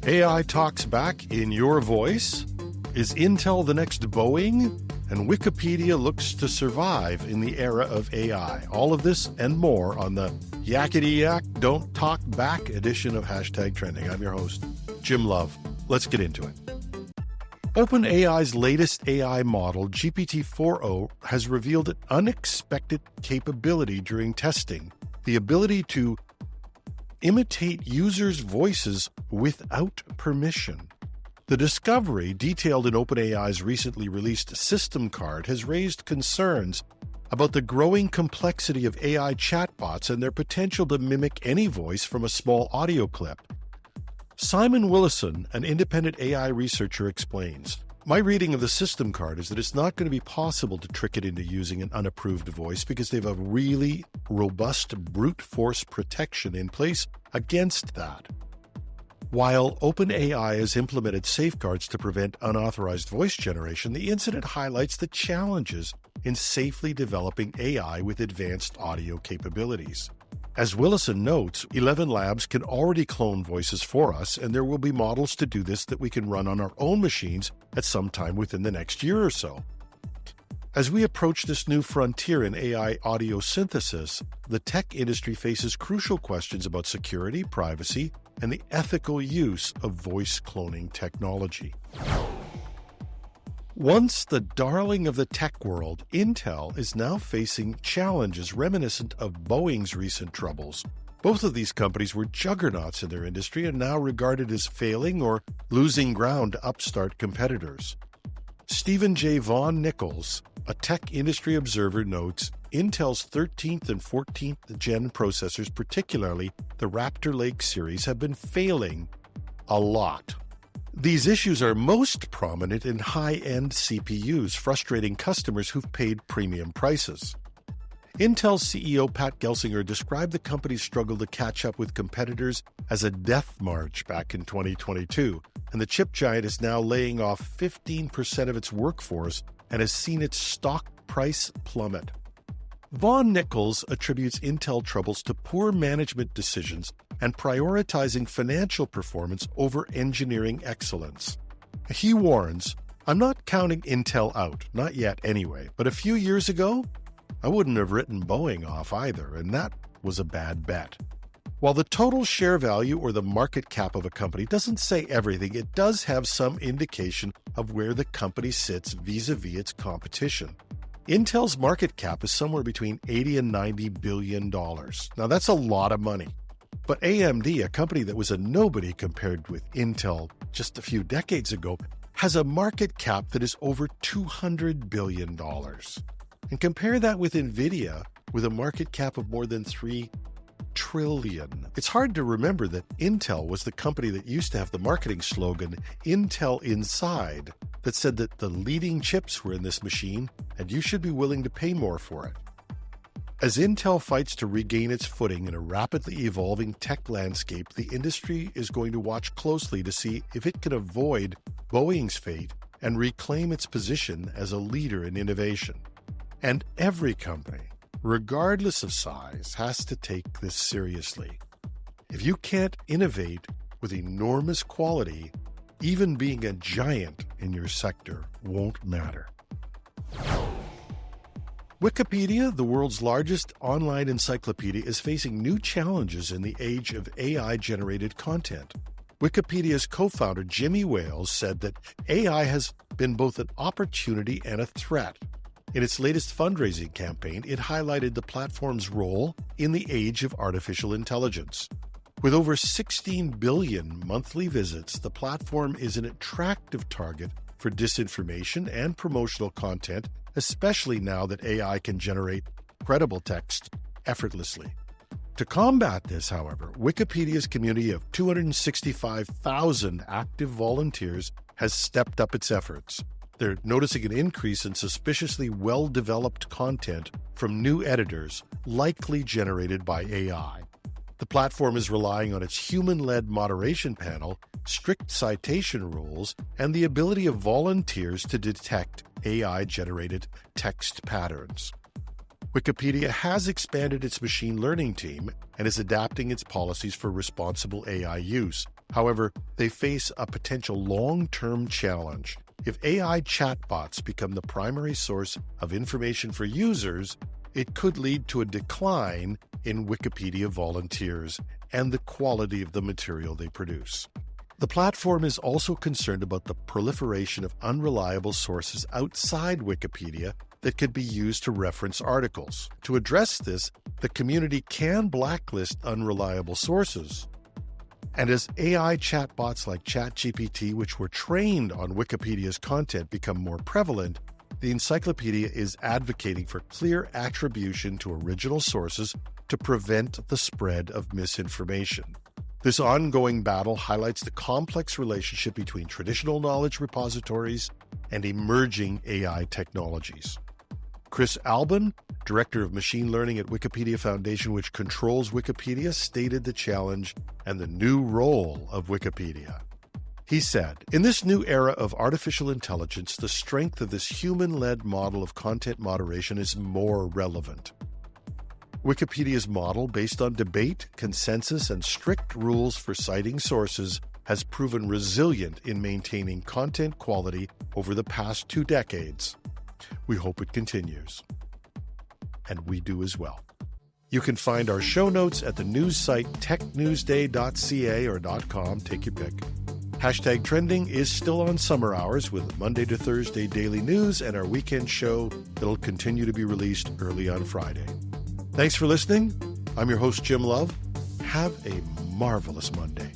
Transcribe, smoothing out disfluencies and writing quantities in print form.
AI talks back in your voice? Is Intel the next Boeing? And Wikipedia looks to survive in the era of AI. All of this and more on the Yakety Yak Don't Talk Back edition of Hashtag Trending. I'm your host, Jim Love. Let's get into it. OpenAI's latest AI model, GPT-4o, has revealed an unexpected capability during testing, the ability to imitate users' voices without permission. The discovery, detailed in OpenAI's recently released system card, has raised concerns about the growing complexity of AI chatbots and their potential to mimic any voice from a small audio clip. Simon Willison, an independent AI researcher, explains, "My reading of the system card is that it's not going to be possible to trick it into using an unapproved voice because they have a really robust brute force protection in place against that." While OpenAI has implemented safeguards to prevent unauthorized voice generation, the incident highlights the challenges in safely developing AI with advanced audio capabilities. As Willison notes, 11 labs can already clone voices for us, and there will be models to do this that we can run on our own machines at some time within the next year or so. As we approach this new frontier in AI audio synthesis, the tech industry faces crucial questions about security, privacy, and the ethical use of voice cloning technology. Once the darling of the tech world, Intel is now facing challenges reminiscent of Boeing's recent troubles. Both of these companies were juggernauts in their industry and now regarded as failing or losing ground to upstart competitors. Stephen J. Von Nichols, a tech industry observer, notes Intel's 13th and 14th gen processors, particularly the Raptor Lake series, have been failing a lot. These issues are most prominent in high-end CPUs, frustrating customers who've paid premium prices. Intel's CEO Pat Gelsinger described the company's struggle to catch up with competitors as a death march back in 2022, and the chip giant is now laying off 15% of its workforce and has seen its stock price plummet. Von Nichols attributes Intel troubles to poor management decisions and prioritizing financial performance over engineering excellence. He warns, "I'm not counting Intel out, not yet anyway, but a few years ago, I wouldn't have written Boeing off either, and that was a bad bet." While the total share value or the market cap of a company doesn't say everything, it does have some indication of where the company sits vis-a-vis its competition. Intel's market cap is somewhere between $80 and $90 billion. Now that's a lot of money. But AMD, a company that was a nobody compared with Intel just a few decades ago, has a market cap that is over $200 billion. And compare that with NVIDIA, with a market cap of more than $3 trillion. It's hard to remember that Intel was the company that used to have the marketing slogan, Intel Inside, that said that the leading chips were in this machine and you should be willing to pay more for it. As Intel fights to regain its footing in a rapidly evolving tech landscape, the industry is going to watch closely to see if it can avoid Boeing's fate and reclaim its position as a leader in innovation. And every company, regardless of size, has to take this seriously. If you can't innovate with enormous quality, even being a giant in your sector won't matter. Wikipedia, the world's largest online encyclopedia, is facing new challenges in the age of AI-generated content. Wikipedia's co-founder Jimmy Wales said that AI has been both an opportunity and a threat. In its latest fundraising campaign, it highlighted the platform's role in the age of artificial intelligence. With over 16 billion monthly visits, the platform is an attractive target for disinformation and promotional content, especially now that AI can generate credible text effortlessly. To combat this, however, Wikipedia's community of 265,000 active volunteers has stepped up its efforts. They're noticing an increase in suspiciously well-developed content from new editors, likely generated by AI. The platform is relying on its human-led moderation panel, strict citation rules, and the ability of volunteers to detect AI-generated text patterns. Wikipedia has expanded its machine learning team and is adapting its policies for responsible AI use, However, they face a potential long-term challenge. If AI chatbots become the primary source of information for users, it could lead to a decline in Wikipedia volunteers and the quality of the material they produce. The platform is also concerned about the proliferation of unreliable sources outside Wikipedia that could be used to reference articles. To address this, the community can blacklist unreliable sources. And as AI chatbots like ChatGPT, which were trained on Wikipedia's content, become more prevalent, the encyclopedia is advocating for clear attribution to original sources to prevent the spread of misinformation. This ongoing battle highlights the complex relationship between traditional knowledge repositories and emerging AI technologies. Chris Albin, Director of Machine Learning at Wikipedia Foundation, which controls Wikipedia, stated the challenge and the new role of Wikipedia. He said, "In this new era of artificial intelligence, the strength of this human-led model of content moderation is more relevant. Wikipedia's model, based on debate, consensus, and strict rules for citing sources, has proven resilient in maintaining content quality over the past 2 decades. We hope it continues. And we do as well." You can find our show notes at the news site technewsday.ca or .com, take your pick. Hashtag Trending is still on summer hours with Monday to Thursday daily news and our weekend show that'll continue to be released early on Friday. Thanks for listening. I'm your host, Jim Love. Have a marvelous Monday.